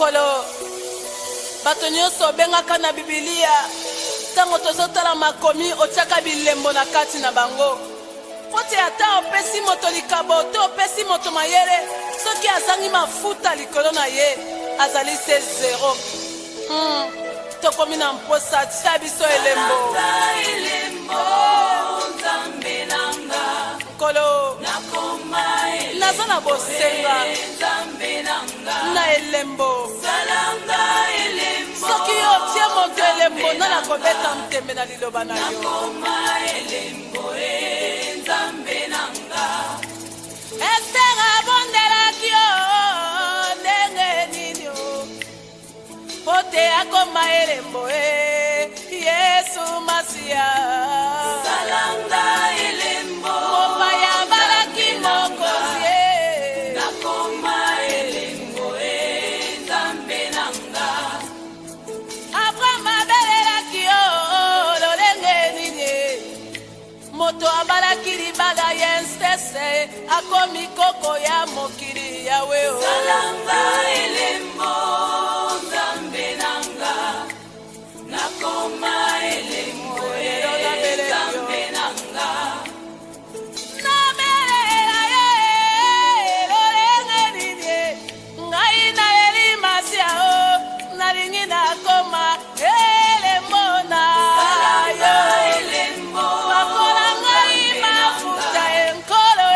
Nkolo, bato nyonso bengaka na Bibilia, tango tozotala makomi otiaka bilembo na kati na bango. Pote ata opesi moto likabo to opesi moto mayele, soki azangi mafuta likolo na ye, azali se zero. Tokomi na mposa tia biso elembo. Nkolo, naza na bosenga na elembo. Soki yo tie moto elembo na na kobeta mtembe na liloba na yo. Esther abondelaki yo ndenge nini yo. Pote akoma elembo Yesu Masia. Salanga elembo Moma ya baraki mokozi nakoma elembo Nzambe nanga. Abraham abelelaki yo lolenge nini. Moto abalaki libala yenstese akomi koko ya mokili yawe. Salanga elembo Nzambe nanga. Nakoma elembo Nzambe nanga. Nabelela ye lolenge nini. Ngai na elimasia o nalingi nakoma elembo na yo. Bakola ngai mafuta enkolo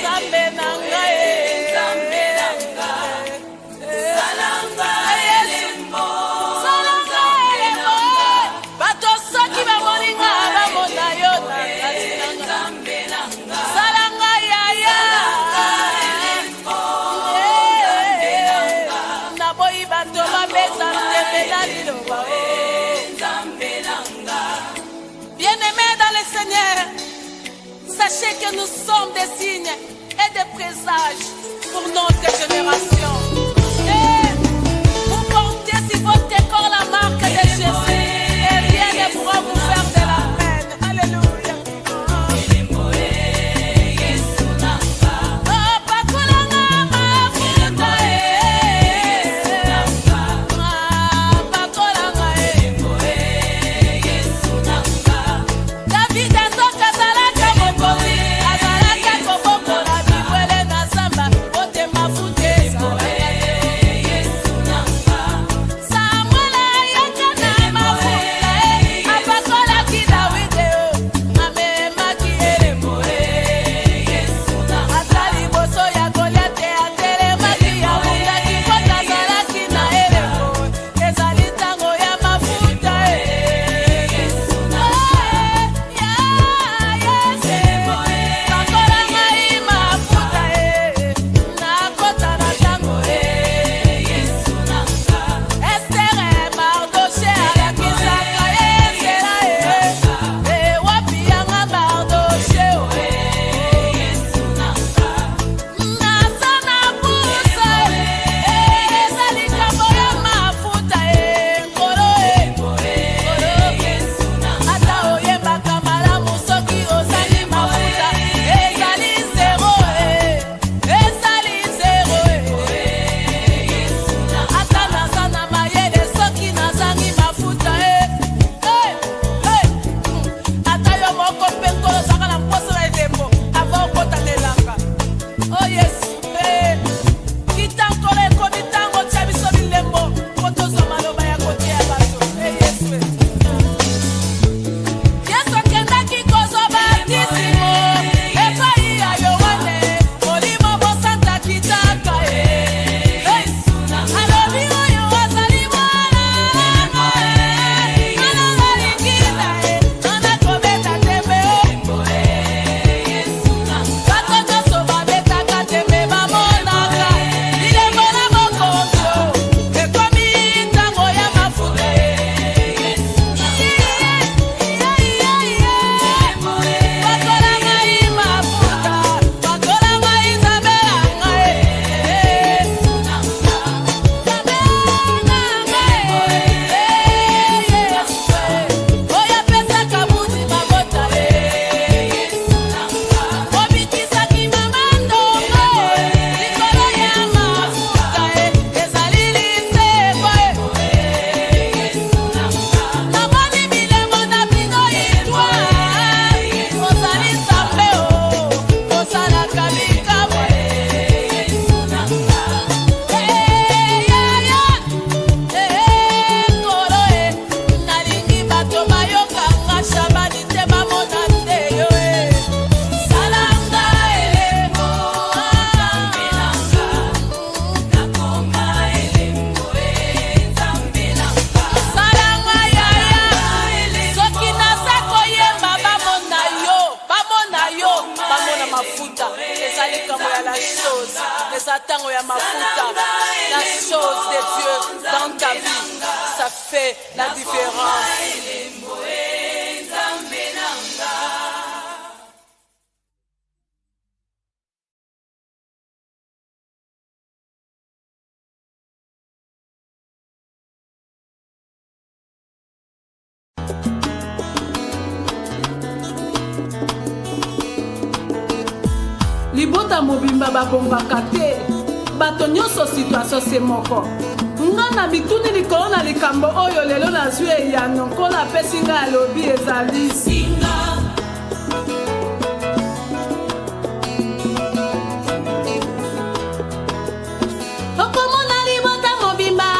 Nzambe nanga Salanga elembo bato soki bamoninga bamona yo salanga yaya naboyi bato babeta mtembe na liloba. Bien-aimés dans le Seigneur, sachez que nous sommes des signes et des présages pour notre génération. Et vous portez sur votre corps la marque de Jésus et rien ne pourra vous faire de la peine. Alléluia. Samuel ayaka na eza ntango ya mafuta. La chose de Dieu dans ta vie, ça fait la différence. Libota mobimba babombaka te bato nyonso situation se moko nga na bituni likolo na likambo oyo lelo nazwi eyano nkolo apesi ngai alobi ezali singa okomona libota mobimba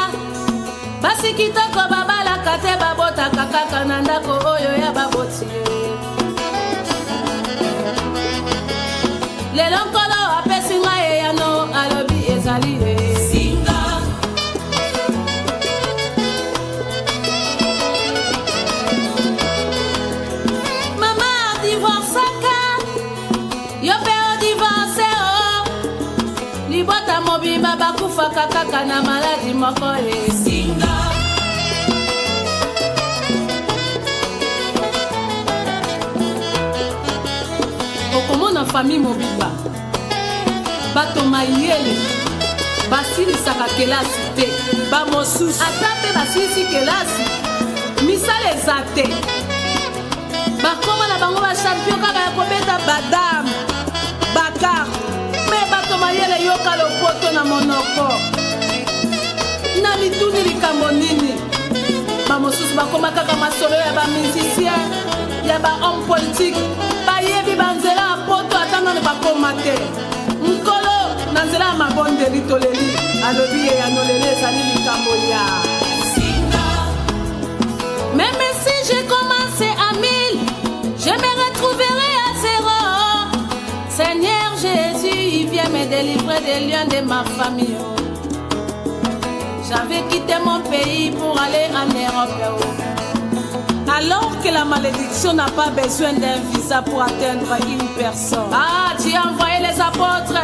basi kitoko babalaka te babotaka kaka na ndako oyo ya baboti lelo nkolo apesi ngai eyano alobi ezali singa mama adivorcaka yo mpe odivorce o libota mobimba bakufaka kaka na maladi moko singa okomona famille mobimba bato mayele basilisaka kelasi te bamosusu ata mpe basilisi kelasi misala eza te bakoma na bango bachampion kaka ya kobeta badame bakarte mpe bato mayele yoka lopoto na monoko na mituni likambo nini bamosusu bakoma kaka masolo ya bamusicien ya bahomme politique bayebi banzela ya poto atangana bakoma te nkolo na nzela ya mabondeli toleli alobi ye yanoleli ezali likambo ya singa. Même si j'ai commencé à 1000, je me retrouverai à 0. Seigneur Jésus, il vient me délivrer des liens de ma famille. J'avais quitté mon pays pour aller en Europe. Alors que la malédiction n'a pas besoin d'un visa pour atteindre une personne. Ah, tu as envoyé les apôtres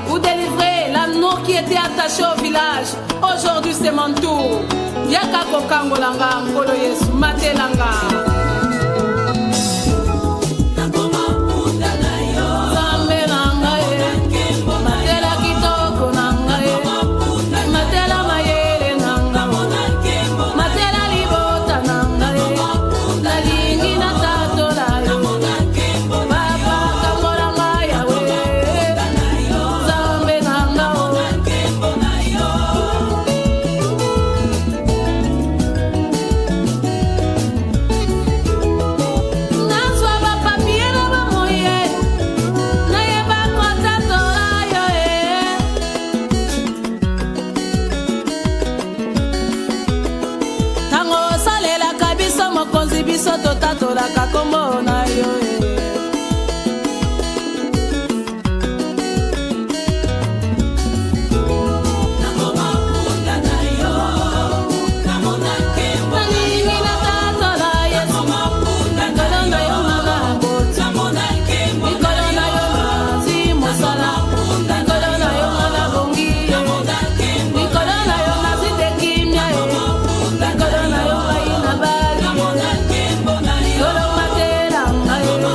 pour délivrer l'anneau qui était attaché au village. Aujourd'hui, c'est mon tour. Yaka kokango langa, ngolo yesu, mate langa. Biso totatolaka kombo na yo Matela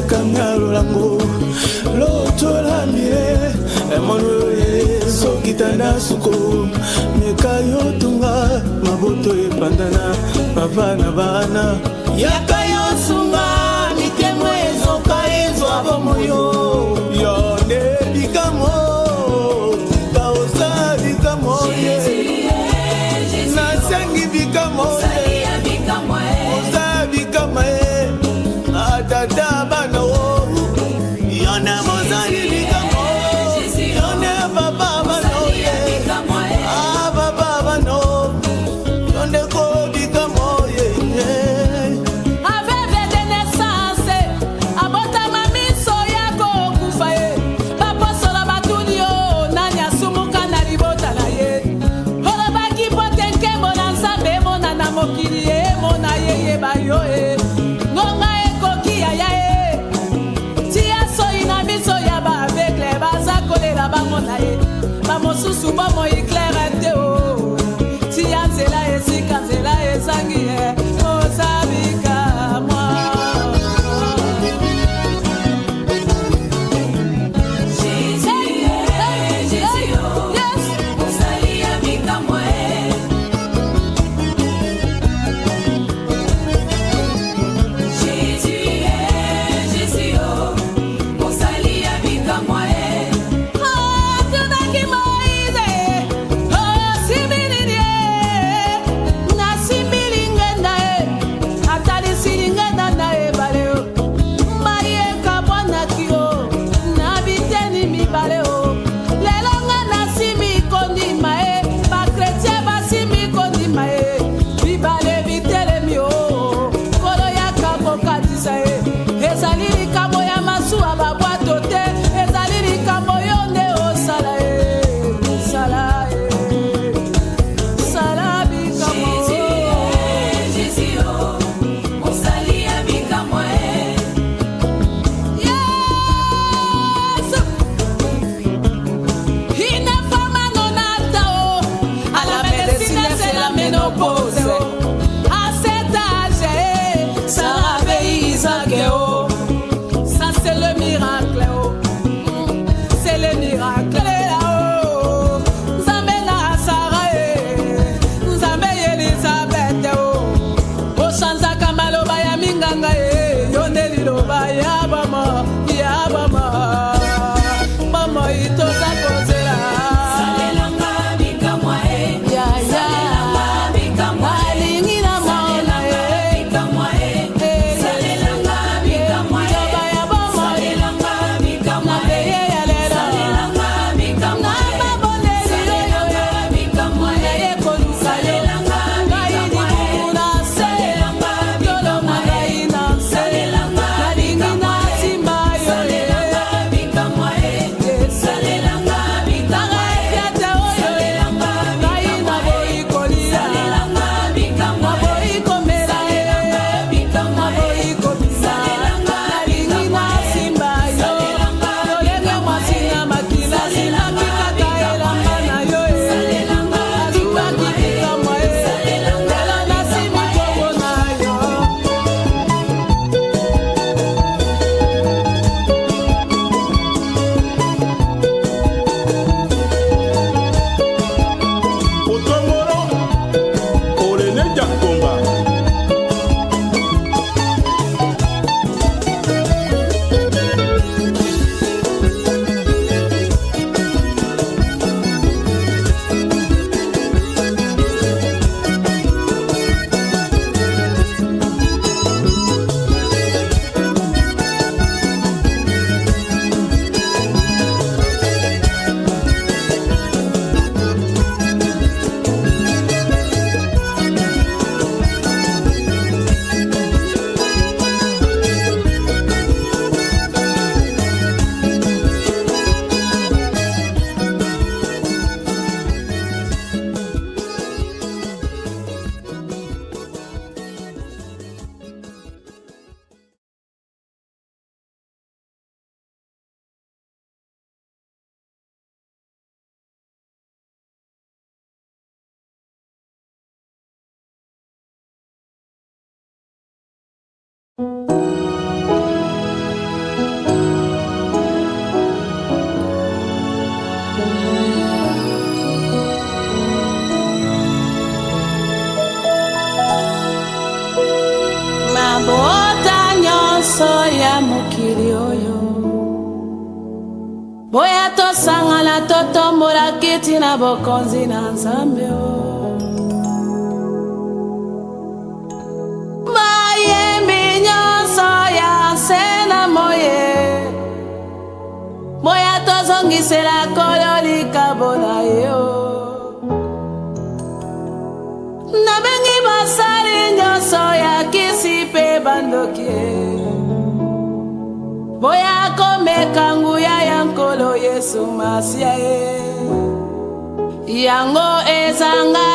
kamya lango lotola mie Emmanuel sokitana suko mekayo tunga maboto epandana bavana bana yakayo sunga mitemo ezoka ezwa bomoyo yone bikamo taosa bikamo nasengi bikamo oza bikamo atata bana o yone mozali bikamo yone baba bana ah baba bana yone ko bikamo aveve de naissance abota mamiso yako kufaye baposola batulio nani asumuka na libota na ye olobaki potenke mona nzambe mona na mokili ye mona yeye bayo e ngonga ekoki yaya e tia soi na miso ya baaveugle baza kolela bamona ye bamosusu bomo éclaire te o tia nzela esika nzela ezangi ye ozabika mwa Bika nyonso ya mokili oyo. Boya tosangana totombola kiti na bokonzi na Nzambe o. Bayembi nyonso ya nse na moye. Boya tozongisela Nkolo likabo na yo. Nabengi basali nyonso ya kisi pe bandoki. Boya komeka nguya ya Nkolo Yesu Masia ye. Yango ezanga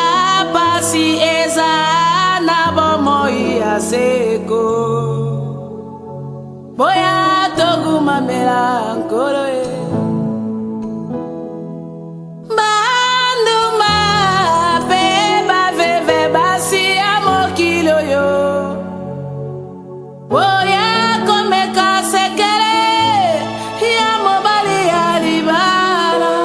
pasi eza na bomoi ya seko. Boya togumamela Nkolo ye. Banduma pe baveve basi ya mokili oyo. Boya komeka sekele ya mobali ya libala.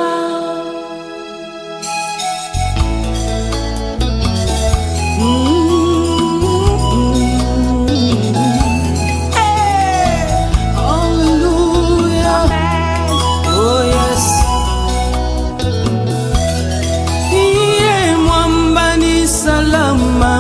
Hallelujah. Oh yes. Iye mwamba ni salama.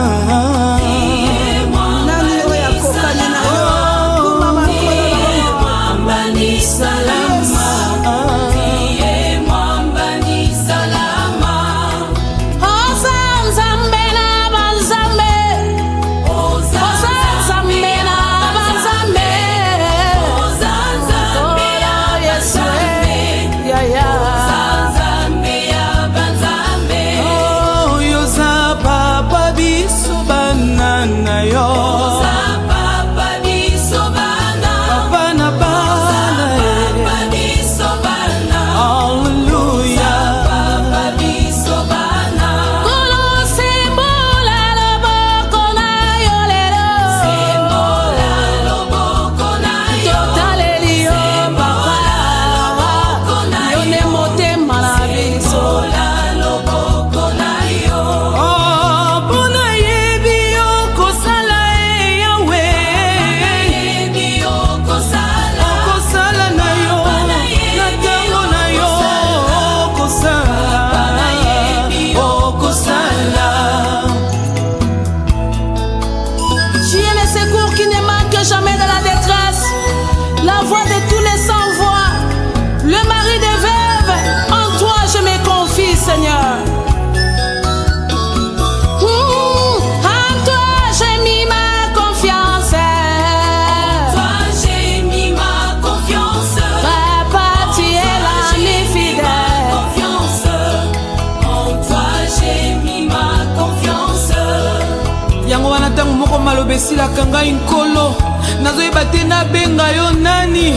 Besila kanga Nkolo nazoyeba te nabenga yo nani.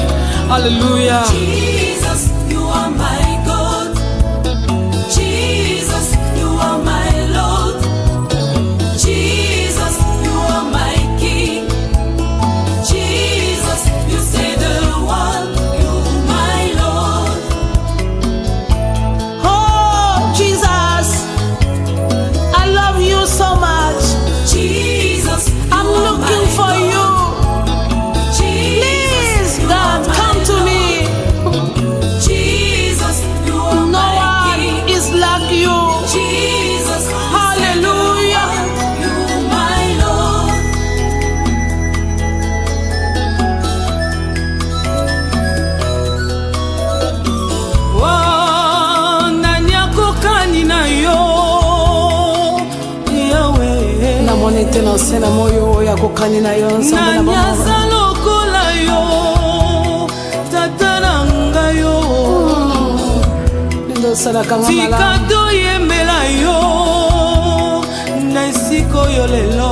Hallelujah. Jesus, you are my God. Jesus, you are my Lord. Jesus, you are my King. Jesus, you say the one, you my Lord. Oh Jesus, I love you so much. Jesus, I'm looking for you. Please, God, come to me. Jesus, you are No my one King. is like you. Jesus, Hallelujah. you my Lord. Oh, nani akokani na yo Yahweh. Namoni te na se na moyo ya kokani na yo Nzambe na Nani mama. aza lokola yo tata na ngai yo. Ndo sala kanga Tika mala. toyembela yo na esika oyo lelo.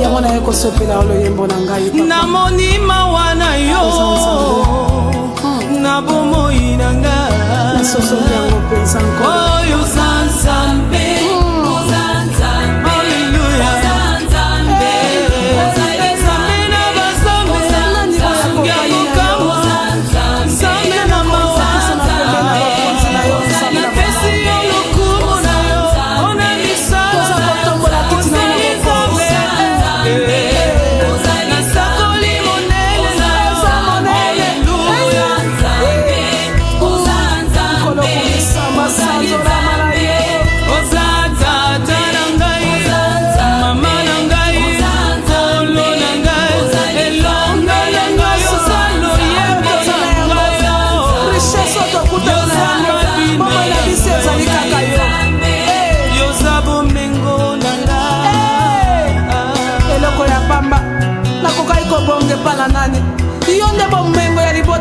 Yango na yeko sopela loyembo na ngai papa. Namoni mawa na yo na bomoi na ngai. Nasoso yango pensa Nkolo. Oyo Nzambe. Hallelujah. Nzambe na bazambe. Nzambe akokamwa. Nzambe na mawa. Napesi yo lokumu na yo. Ona misala. Nzambe. Nasakoli monene na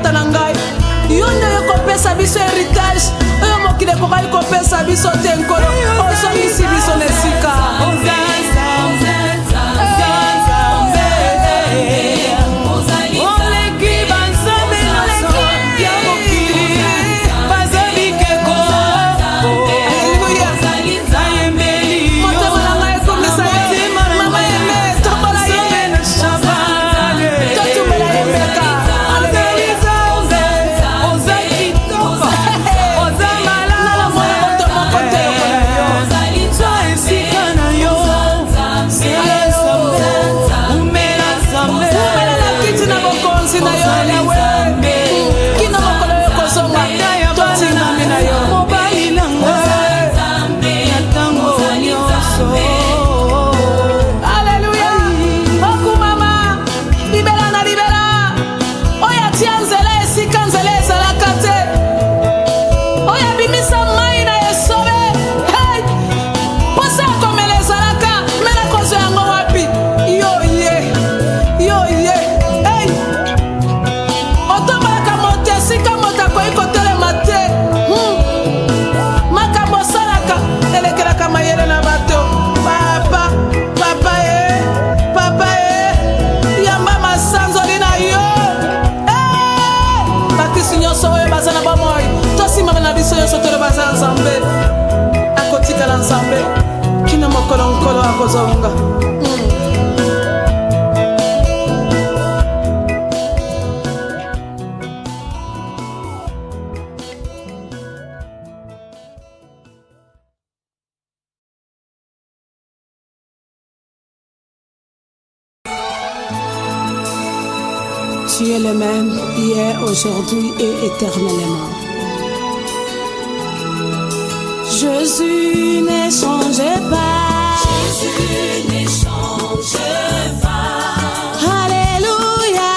tata na ngai yo nde okopesa biso héritage oyo mokili ekokaki kopesa biso te nkolo ozongisi biso na esika akotikala nzambe kino mokolo nkolo akozonga Tu es le même hier, aujourd'hui et éternellement. Jésus ne change pas. Jésus ne change pas. Alléluia.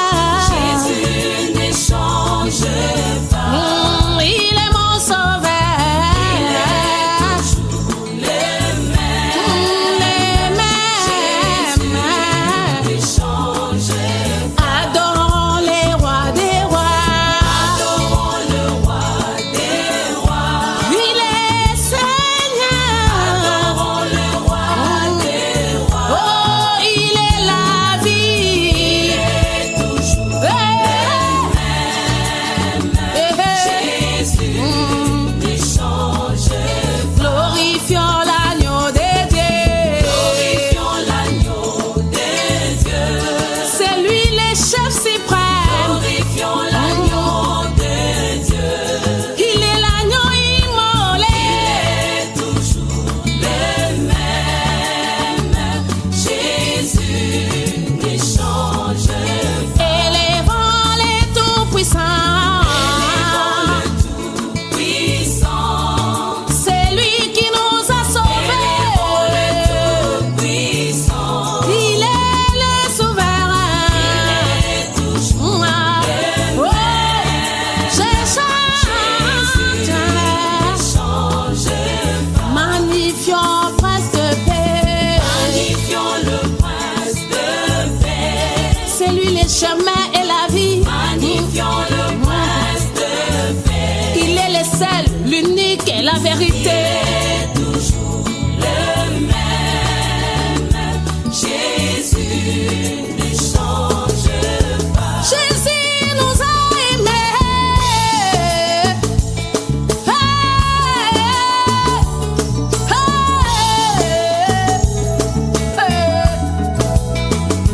Jésus ne change pas. Il est mon sauveur. Il est toujours le même. Jésus ne change pas. Adorons les rois des rois. Adorons le roi des rois. Il est Seigneur. Adorons le roi des rois. Oh, il est la vie. Il est toujours le même. Jésus ne change pas. Glorifions l'agneau de Dieu. Glorifions l'agneau de Dieu. C'est lui le chef suprême. Glorifions l'agneau de Dieu. Il est l'agneau immolé. Il est toujours le même. Jésus ne change pas. Élevons les tout-puissants. Le Tout-Puissant. C'est lui qui nous a sauvés. Le Tout-Puissant. Il est le souverain. Il est toujours Oh, je chante. ne change pas. Magnifions prince de paix. Magnifions le prince de paix. C'est lui le chemin et la vie. Magnifions le prince de paix. Il est le seul, l'unique et la vérité. Il est toujours le même. Jésus ne change pas. Jésus nous a aimés.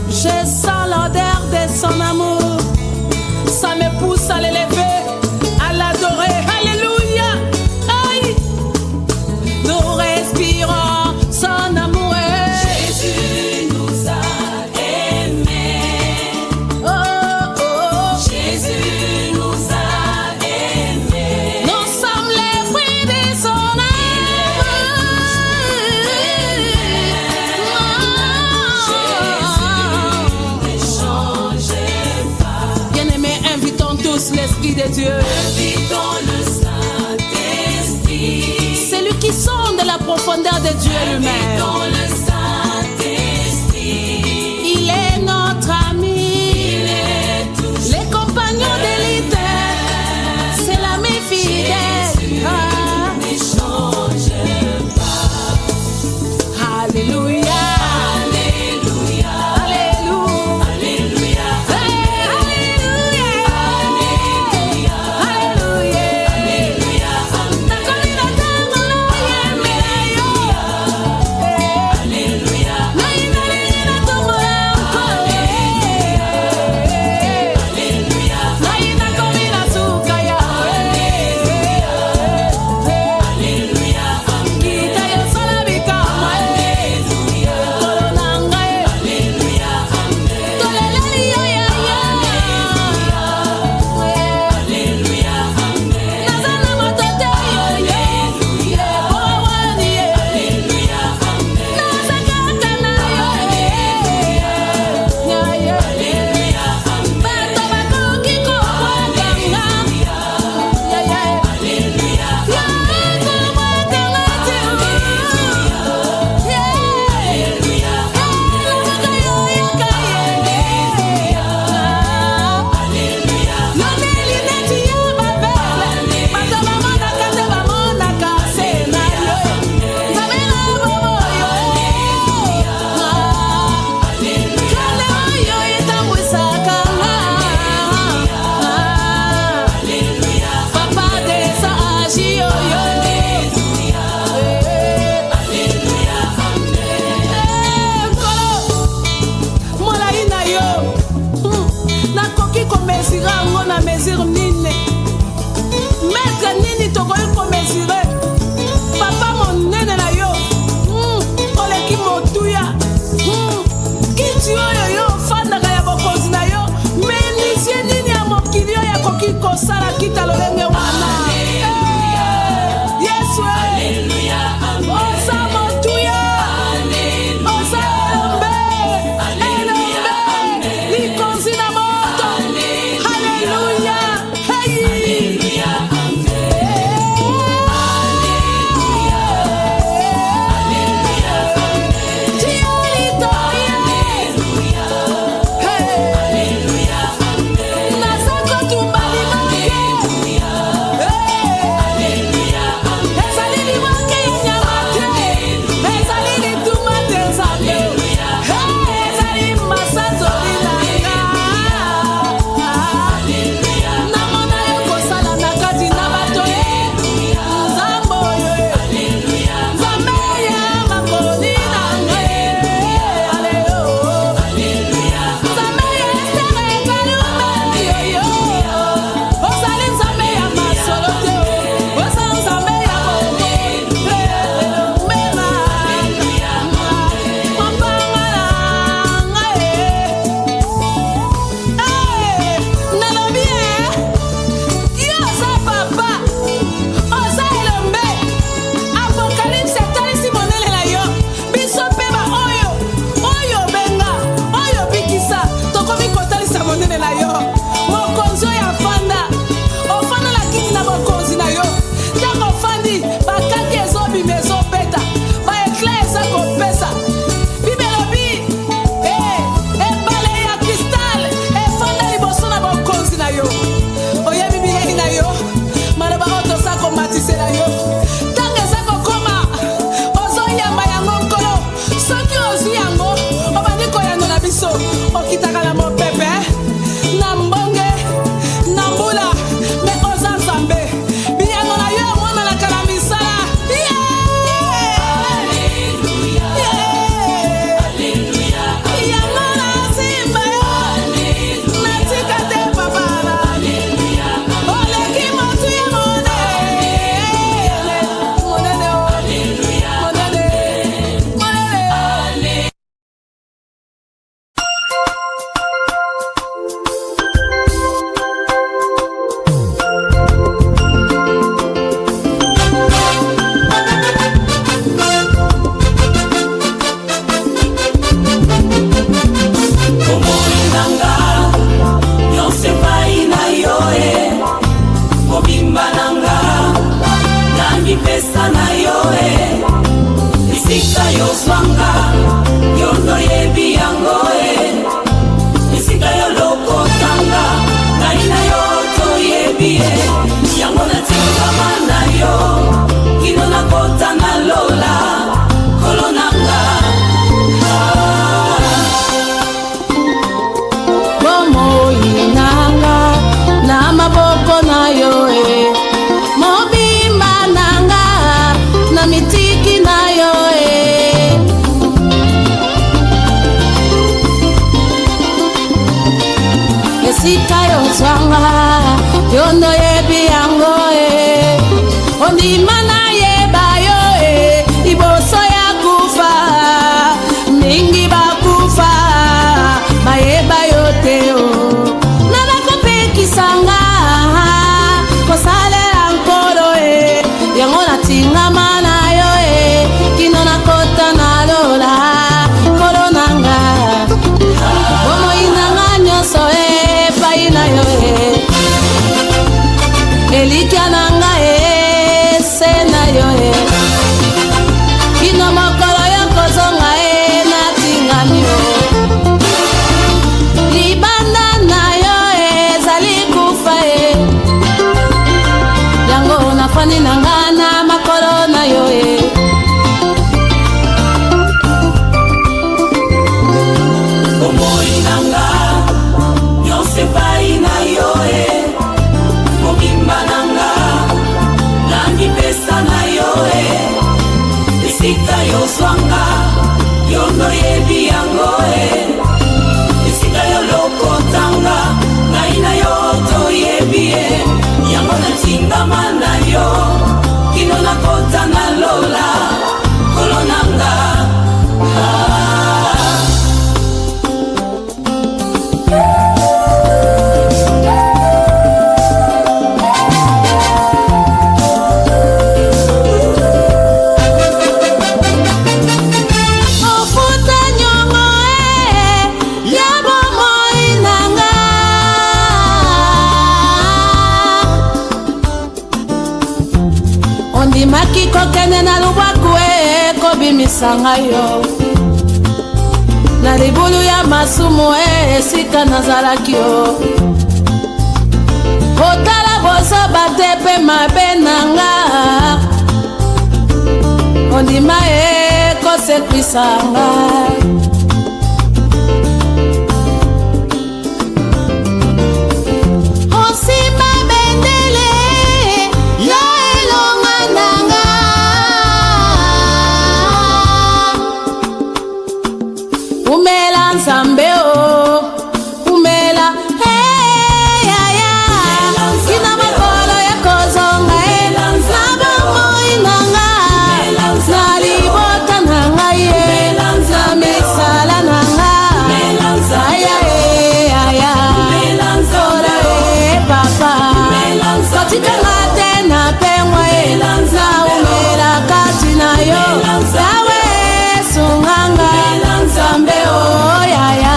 Je sens l'odeur de son amour. Ça me pousse à l'élever, à l'adorer. Alléluia. Aïe. Nous respirons son amour. Jésus nous a aimés. Oh, oh. Jésus nous a aimés. Nous sommes les fruits de son amour. Ne change pas. Bien-aimés, invitons tous l'Esprit de Dieu. Invitons le Saint-Esprit. C'est lui qui sonde la profondeur de Dieu lui-même. Invitons le Saint-Esprit. Il est notre ami, Il est toujours les compagnons de l'éternel. takala mopepe na mbonge na mbula me oza nzambe biyango na yo emonanaka na misala. Yango na nsimba yo natika te papana oleki motu ya monene monene monene. Komoinanga nyonse pai na yo mobimba nanga na mipesa na yo esika yozwanga yondo yebi yango esika yo lokotanga ngai na yo toyebi yango natingama na yo kino nakota na lola kolo nanga. Momoinanga na maboko na yo mobimba nanga na mitiki na yo esika yozwanga yondo yebi yango ondima na yeba yo liboso ya kufa mingi bakufa bayeba yo te nanakopekisanga kosalela nkolo yango natingama na yo kino nakota na lola nkolo nanga bomoi nanga nyonso epai na yo elikya nanga se na yo kino mokolo yo kozonga natingami yo libanda na yo ezali kufa yango nafani nanga na makolo na yo Komoi nanga nyonse pai na yo mobimba nanga na mipesa na yo esika yozwanga yondo yebi yango esika yo lokotanga ngai na yo toyebi yango natingama na yo kino nakota na lola kolo nanga. ofuta nyongo ya bomoi nanga ondimaki kokende na lubwaku kobimisanga yo na libulu ya masumu esika nazalaki yo kotala bozoba te mpe mabe nanga ondima kosekwisanga osimba bendele yo elonga nanga umela nzambe umela yaya kina makolo ya kozonga na bomoi nanga na libota nanga na misala nanga aya ora papa kotikanga te na pengwa na umela kati na yo yawe sunganga nzambe yaya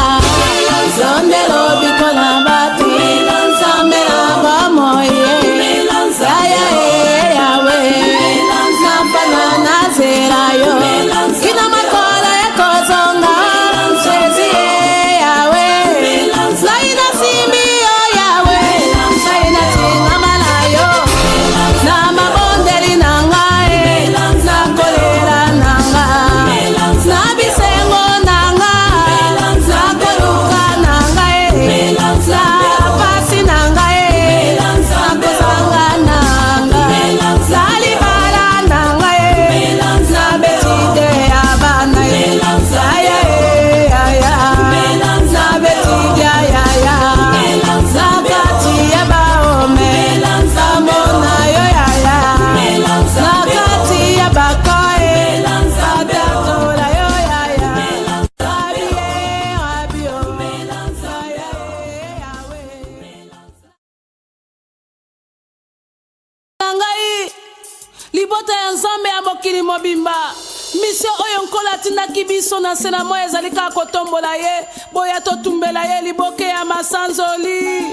mokili mobimba misio oyo nkolo atindaki biso na se na moi ezali kaka kotombola ye boya totumbela ye liboke ya masanzoli.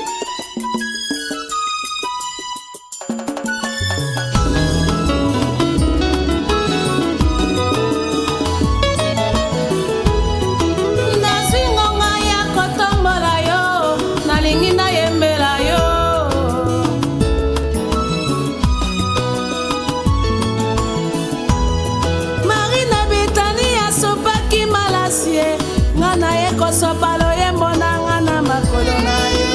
Sopalo ye monanga na makolo na yo.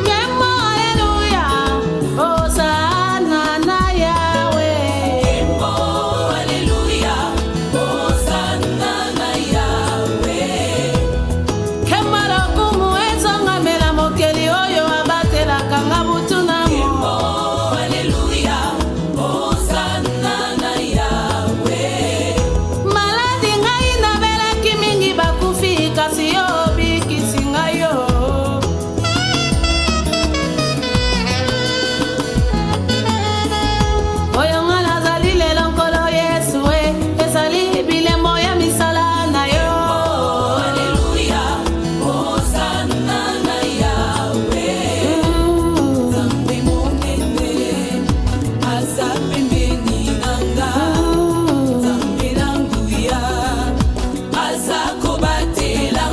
Kemo hallelujah, Hosanna na Yahweh. Kemo hallelujah, Hosanna na Yahweh. Kemo lokumu ezonga mela mokeli oyo abatelaka nga butu na mo. Kemo hallelujah, Hosanna na Yahweh. Kasi yo bikisi ngai yo. Oyo nga nazali lelo nkolo Yesu ezali bilemo ya misala na yo. Hallelujah, Hosanna na Yahweh. Nzambe monene aza pembeni nanga. Nzambe na nguya aza kobatela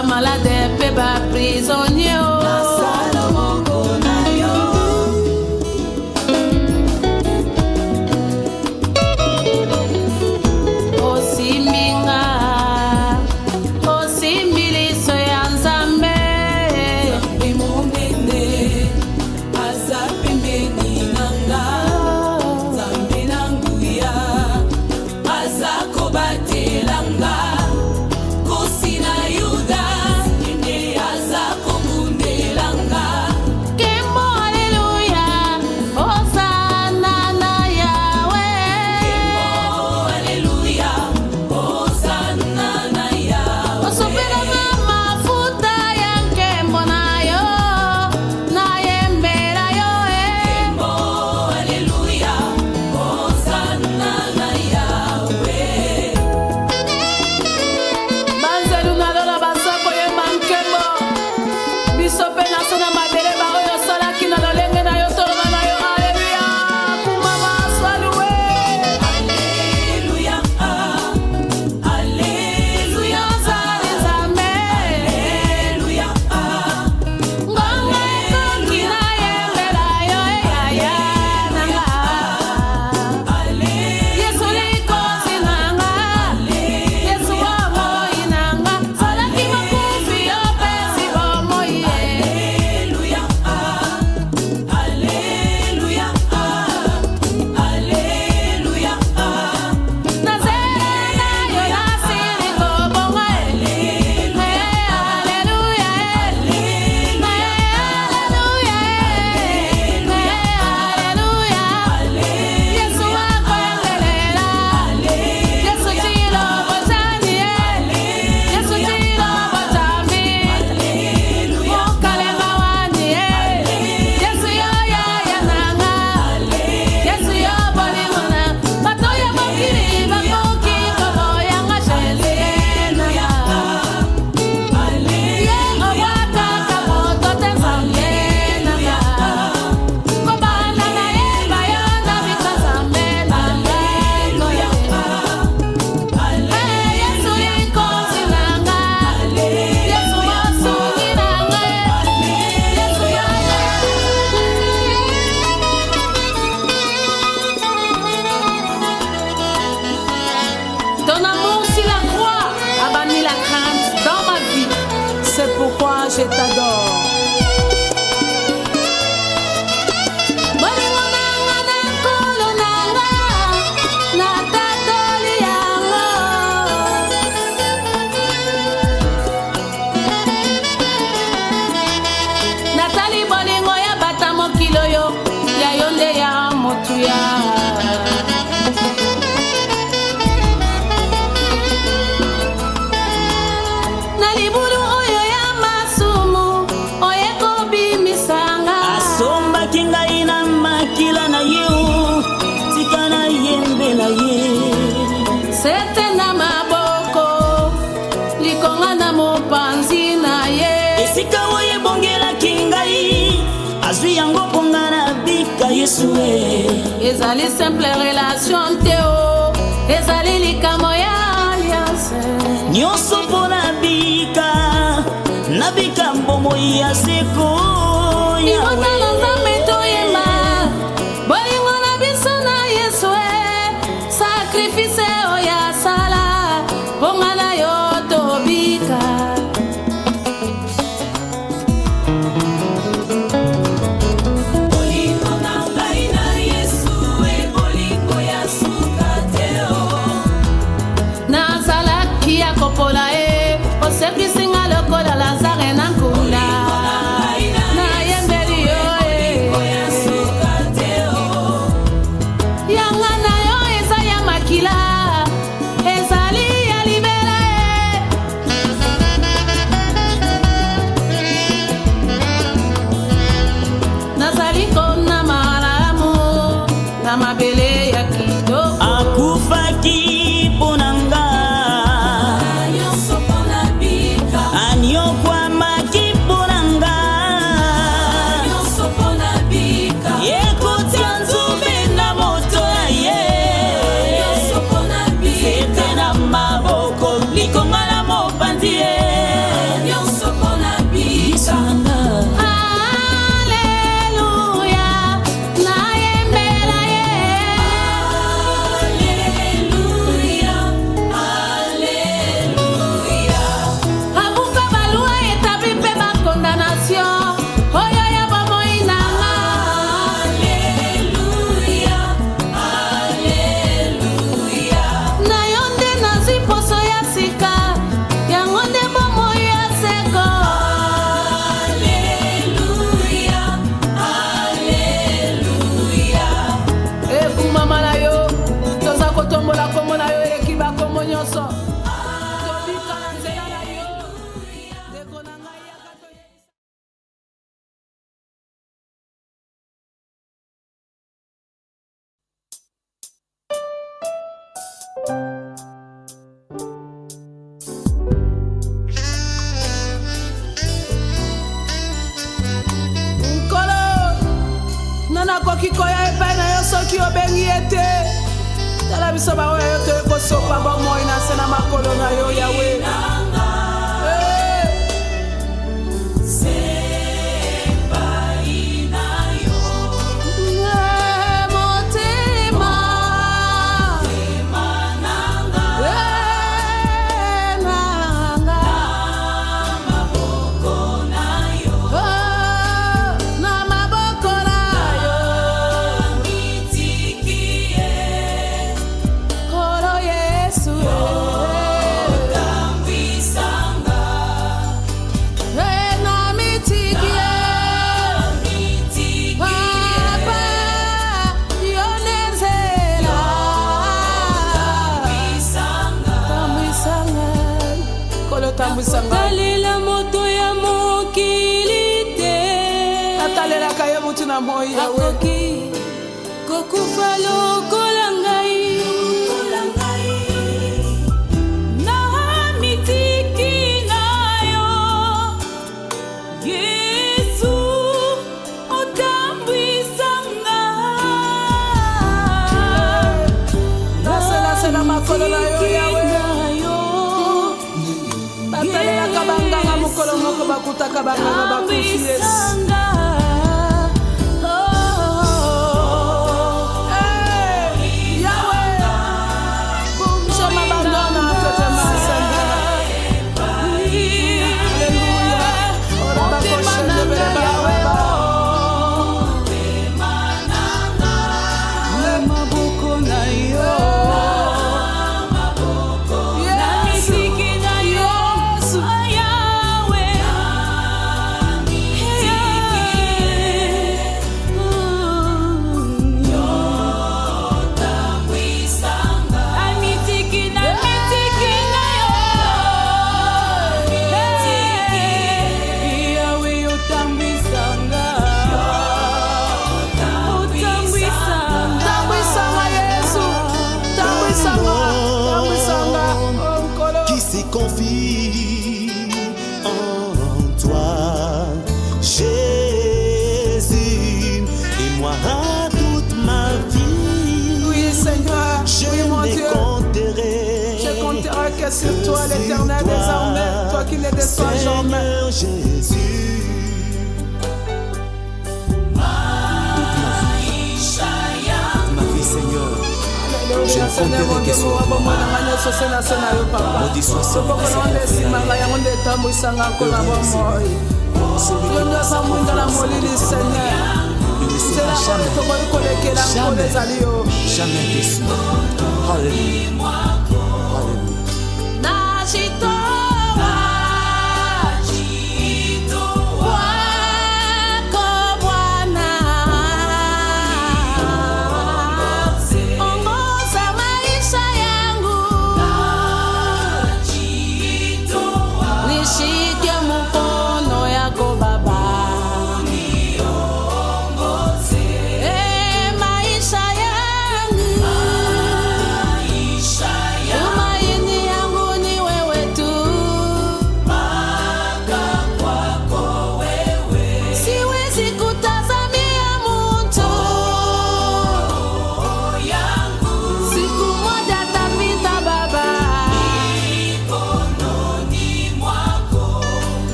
malade pe ba prisonnier Kusina Yuda, ende aza komunde na libulu oyo ya masumu oyeko bimisanga asombaki ngai na makila na ye tika na yembela ye sete na maboko likonga na mopanzi na ye esika oyo ebongelaki ngai azwi yango mponga na bika Yesu ezali simple relation te o ezali likamo ya alliance nyonso mpo nabika mbomoi ya seko ikotala nzambe toyemba bolingo na biso na Yesu sakrifise oyo asala mponga na yo tobika kopola osekisinga lokola Lazare na nkula na yembeli yo yanga na yo eza ya makila ezali ya libela nazali kona malamu na mabele ya kitoko akufaki ponanga kikoya epai na yo soki obengi ete tala biso baoyo yo toyekosopa bomoi na se na makolo na yo yawe Talela moto ya mokili te atalela kayo mutu na moi yawe akoki kokufa lokola ngai na mitiki na yo Yesu otambwisanga nasela makolo na yo yawe batalela kabanganga mokolo moko bakutaka banganga bakufi Yesu en toi, Jésus, et moi toute ma vie. Oui, Seigneur, oui, mon Dieu. Je compterai que sur toi, l'Éternel, désormais, toi qui ne déçois jamais. Seigneur Jésus. Je compterai que sur toi. Maudit soit celui qui jamais déçu. Alléluia.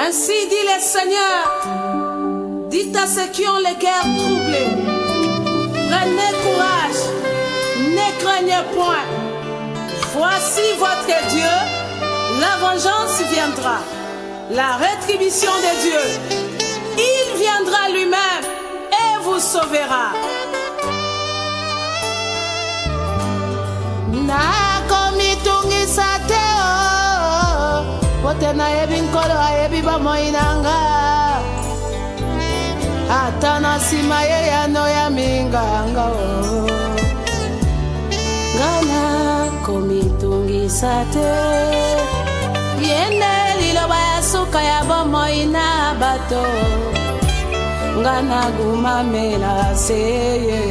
Ainsi dit le Seigneur, dites à ceux qui ont les cœurs troublés, prenez courage, ne craignez point. Voici votre Dieu, la vengeance viendra, la rétribution de Dieu. Il viendra lui-même et vous sauvera. Potena yebi nkolo ayebi bamoinanga ata na nsima ye yano ya minganga ngana komitungisa te yende liloba ya suka ya bomoi na bato ngana gumamela seye.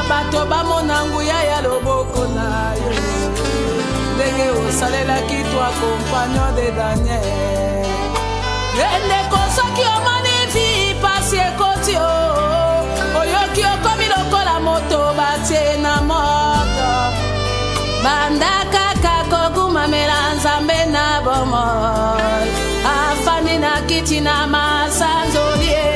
Bato bamonangu ya loboko na yo ndenge osalelaki toi compagnon de Daniel endeko soki omoni vi pasi ekoti oyoki okomi lokola moto batie na moto banda kaka kogumamela nzambe na bomoi afandi na kiti na masanzolie.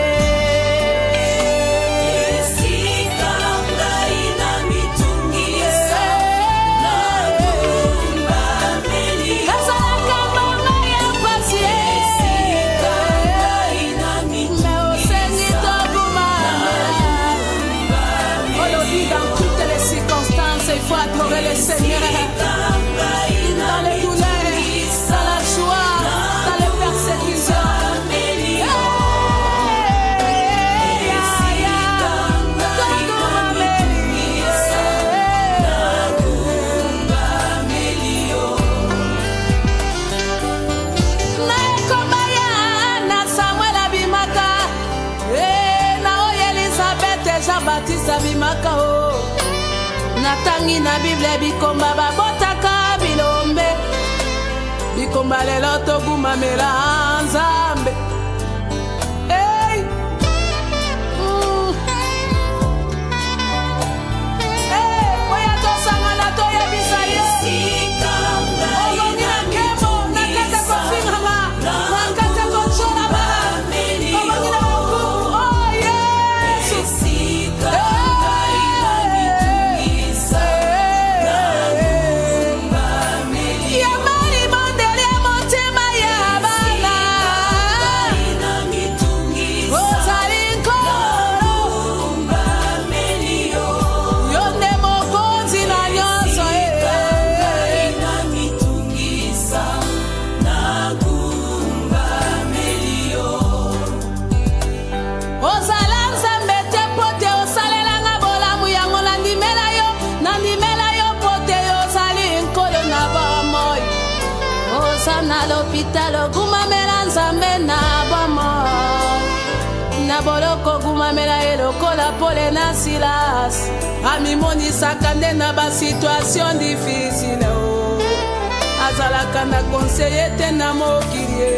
botangi na Bible bikomba babotaka bilombe bikomba lelo togumamela Nzambe. Hey. Hey, oya tosangana toyebisa ye ogongi na nkemo nakata kofinganga nakata kocholama ogongi na moku oh Yesu. Na l'hôpital gumamela Nzambe na bomo na boloko gumamela elokola Pole na Silas amimonisaka nde na basituation difficile azalaka na conseiller te na mokili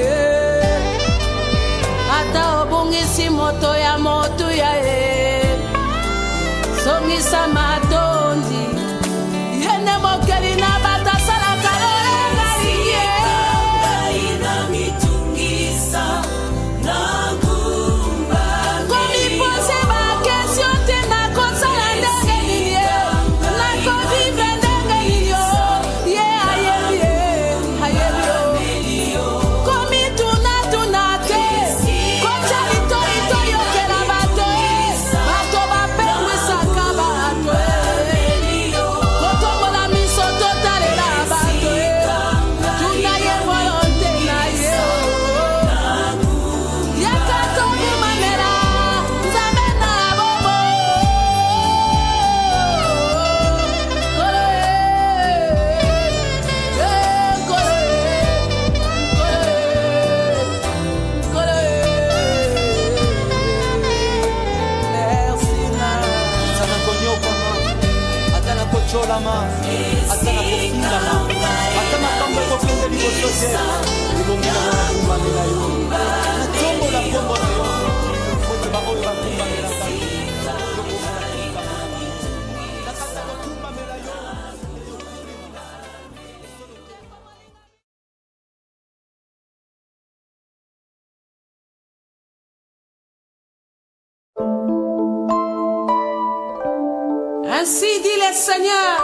ata obungisi moto ya motu ya ye songisa matondi yene mokeli na batasalaka lolenga liye atana kofingama atana kambo kokende liboso te libongela na kumbamela yo na tongo la kombo na yo fote ba oyo bakumbamela Ainsi dit le Seigneur,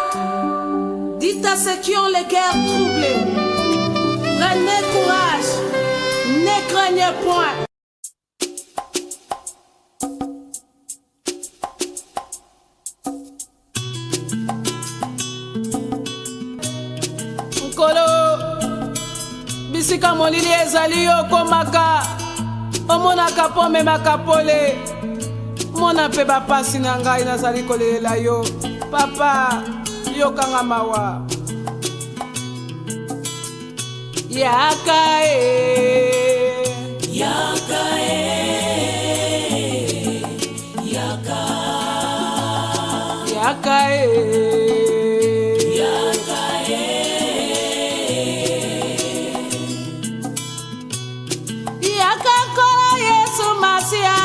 dites à ceux qui ont les cœurs troublés, prenez courage, ne craignez point. Nkolo, bisika molili ezali okomaka, omonaka po memaka pole. Mona pe bapasi na ngai nazali kolela yo papa yokanga mawa yaka yaka yaka yaka yaka kola Yesu Masia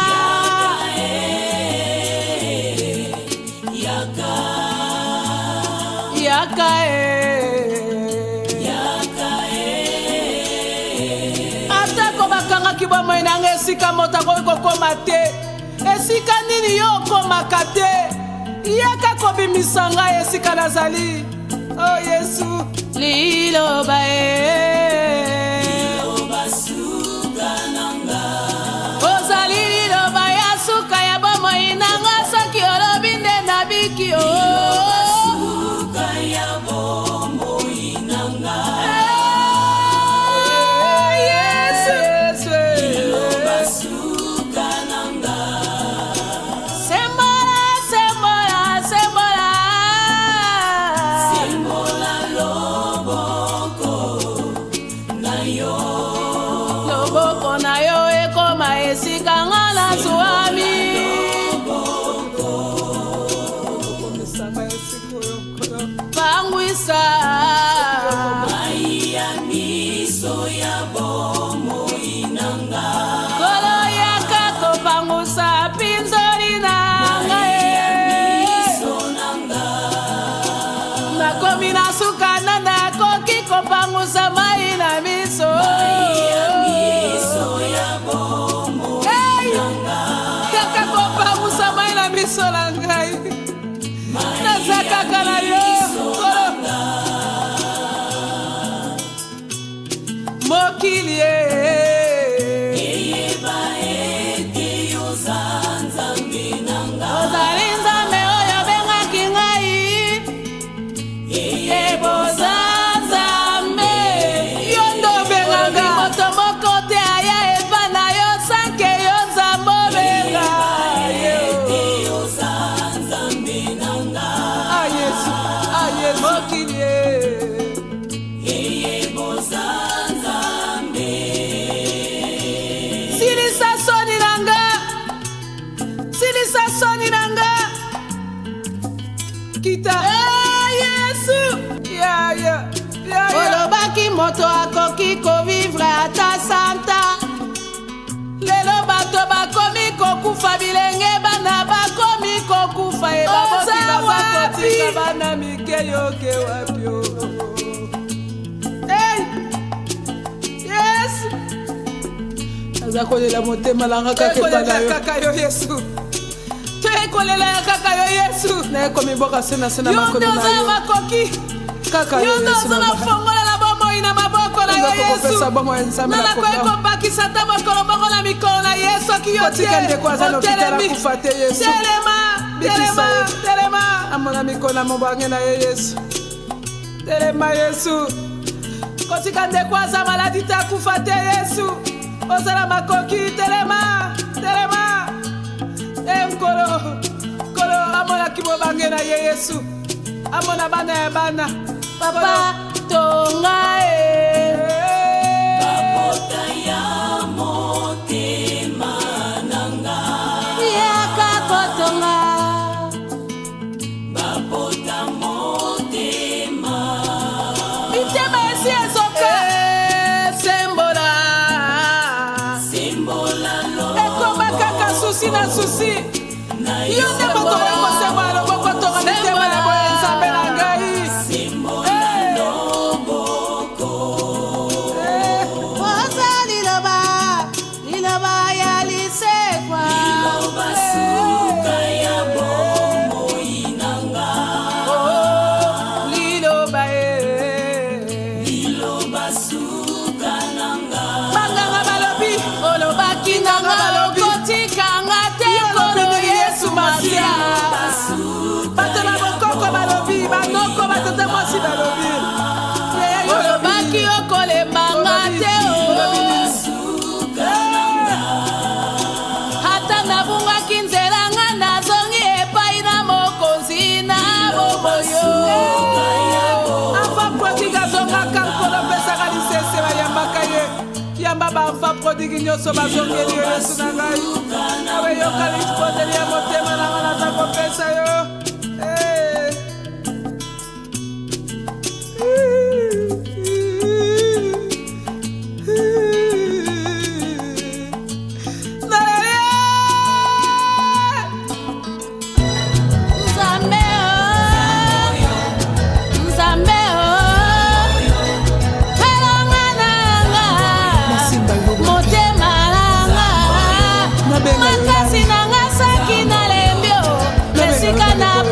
atako bakangaki bomoi nanga esika moto akoki kokoma te esika nini yo okomaka te yaka kobimisa ngai esika nazali o Yesu liloba ozali liloba ya suka ya bomoi nanga soki olobi nde nabiki pangwisa kolo yaka kopangusa pinzoli nanga nakomi na sukana nakoki kopangusa mai na miso kaka kopangusa mai na miso na ngai naza kaka na yo mokili ozali nzambe oyo bengaki ngai eboza nzambe yo ndo benganga moto moko te aya eva na yo sanke yo nzambe obenga ayesu mokili silisa soni nanga kita yesu olobaki moto akoki kovivre ata santa lelo bato bakomi kokufa bilenge bana bakomi kokufa ebaboki baza kotika bana mike yoke wapio yesu aza kolela motema langa kaka yo yesu toyekolela ya kaka yo yesu nayekomiboka sena makolo na yo makoki kaka yo yesu na fongolela bomoi na maboko na yo yesu nanakoyekobakisa ata mokolo moko na mikolo na yesu aki yo telema amona mikolo na mobange na ye yesu telema yesu kotika ndeko aza maladi te akufa te yesu ozala makoki telema nkolo amonaki mobange na ye yesu amona bana ya bana papa tonga babota ya motema nanga yaka kotonga babota motema mitema esi ezoka sembola ekoma kaka susi na susi yo nde moto okosemba loboko tonga mitema na boye nzambe na ngai oza liloba ya lisekwa suka ya bomoi nanga liloba suka nanga banganga balobi olobaki nanga okotikanga te kolo yesu masia bato na bokoko balobi banoko batata mwasi balobi olobaki okolembanga te ata nabungaki nzela nga nazongi epai na mokonzi na boboyo afa prodigue azongaka nkolo pesaka lisese bayambaka ye yamba bafa prodigue nyonso bazongeli yo yesu na ngai awe yoka lipondeli ya motema nanga naza kopesa yo makasi nanga saki na lembio esika na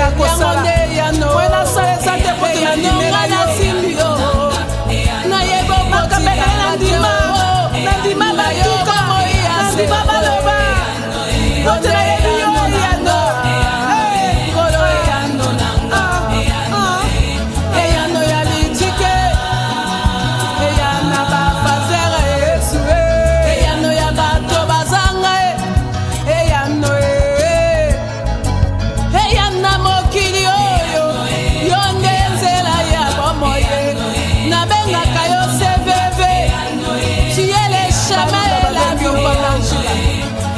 na kosala mpo nasala eza te po tondimela yo nakabela nandima batuka nandima baloba bote nayebi yo yano kolo eyano ya litike eyana bafazere yesu eyano ya bato bazanga eyano eyana mokili oyo yo nde nzela ya bomoye nabengaka yo cvv tuyele chemin et la vie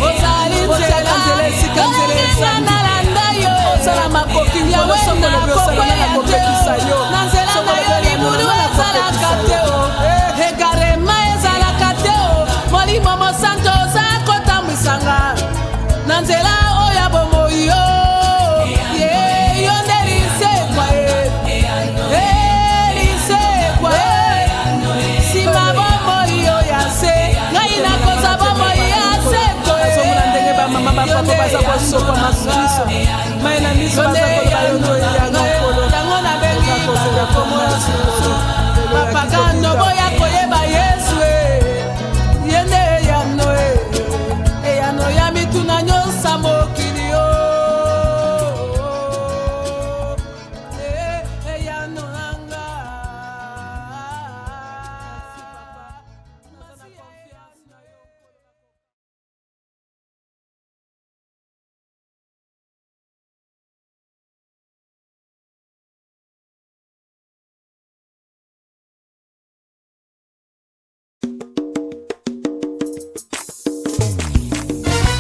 ozali nzela olinga nalanda yo yawe nakokweya te na nzela na yo libulu ezalaka te egarema ezalaka te molimo mosantu oza kotambwisanga na nzela oyo ya bomoi yo yo nde lisekwa lisekwa nsima bomoi yo ya se ngai nakoza bomoi ya seko azomona ndenge bamama bapapa baza kosokwa masuliso mai na miso baza koloba yo no yango kolo yango nabengi mapagano boya koyeba yesu ye nde eyano ya mituna nyonso mokili yo eyano nanga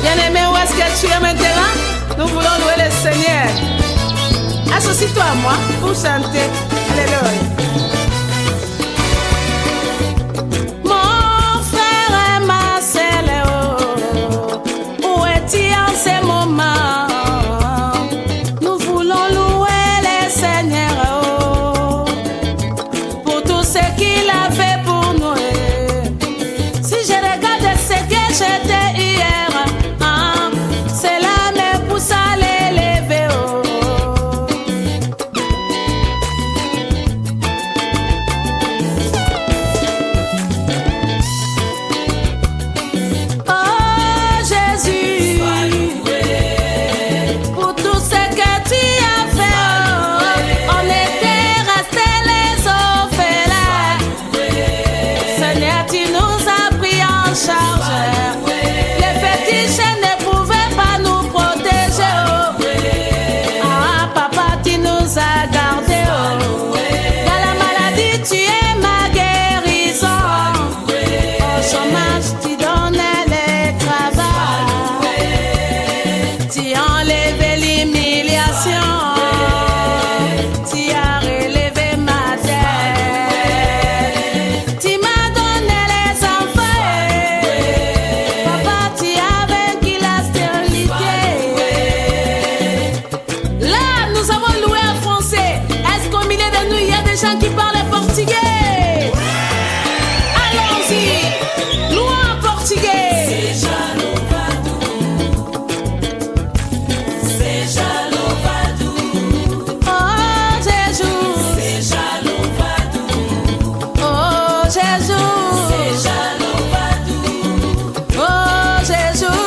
Bien-aimé, où est-ce que tu es maintenant? Nous voulons louer le Seigneur. Associe-toi à moi pour chanter. Alléluia. Mon frère et ma sœur, où es-tu en ces moments? Nous voulons louer le Seigneur pour tout ce qu'il a fait pour nous. Si je regarde ce que j'étais hier, cela me pousse à l'élever. Oh Jésus, pour tout ce que tu as fait, on était restés les orphelins. Seigneur, tu nous as pris en charge. Les fétiches ne pouvaient pas nous protéger. Ah, papa, tu nous as gardés. Dans la maladie, tu es ma guérison. Au chômage, tu donnais le travail. Tu as enlevé l'humiliation. Tu as relevé ma tête. Tu m'as donné les enfants. Papa, tu as vaincu la stérilité. Là, nous avons loué en français. Est-ce qu'au milieu de nous, il y a des gens qui parlent portugais? Allons-y, louons en portugais. Oh Jésus, oh Jésus, oh Jésus,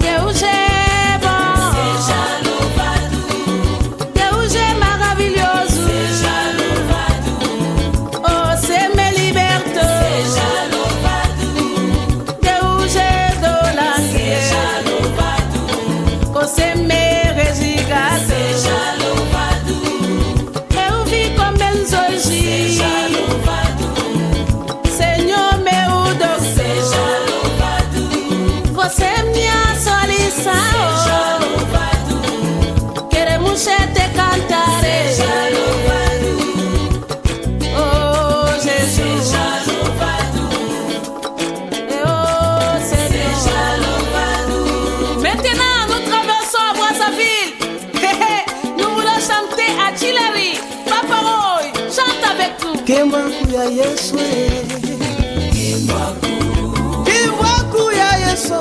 Deus é bom, Deus é maravilhoso, oh você me libertou, Deus é dolante, você me resgatou. Eu vi como eles hoje, Senhor meu Deus, você é minha solução. Queremos te cantar, oh Jesus, oh Senhor. Maintenant, nous traversons à Brazzaville. Nous voulons chanter à Chillery. Papa Roy, chante avec nous. Kembaku ya Yesu Kembaku ya Yesu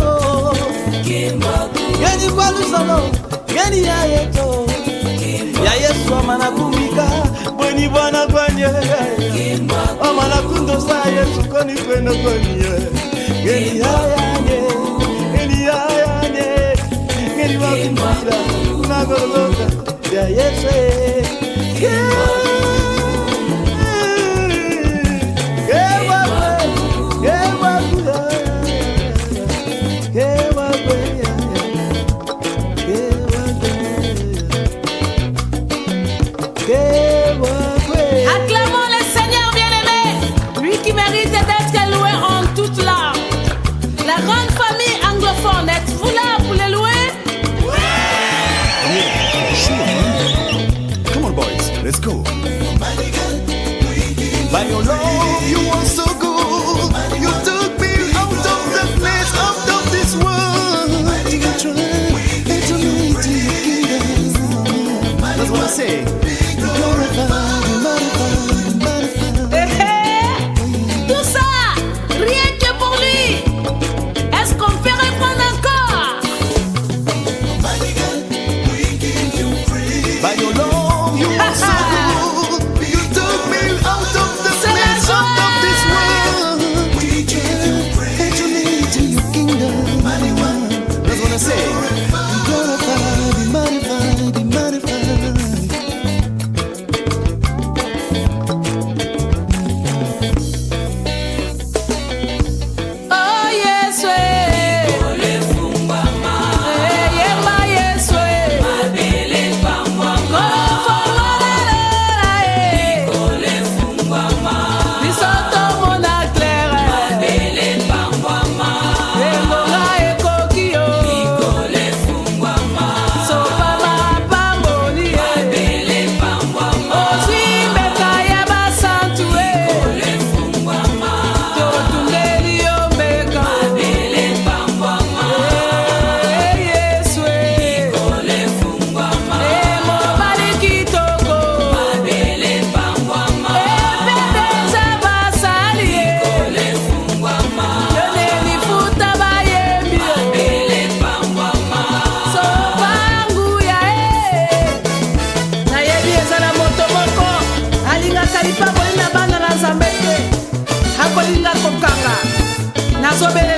Yani kwa luzalo ngeni ya yeto ya Yesu amana kumika bweni bwana kwanye amana kundo sa Yesu koni kwenda kwanye ngeni ya yanye ngeni ya yanye ngeni wakumira unagoloka ya Yesu Acclamons le Seigneur bien-aimé, lui qui mérite d'être loué en toute langue. La grande famille anglophone, êtes-vous là pour le louer? Yeah, sure. Come on, boys, let's go. By your love, you are so good. You took me out of the place, out of this world. You tried to me to your kingdom. That's what I say. Tout ça, rien que pour lui. Est-ce qu'on peut répondre encore? By your love, you are so good. You took me out of the C'est la place, joie. out of this world. You tried to me to your kingdom. That's what I say. Be glorified, be magnified, be magnified. Oh yes, akolinga kokanga nazobele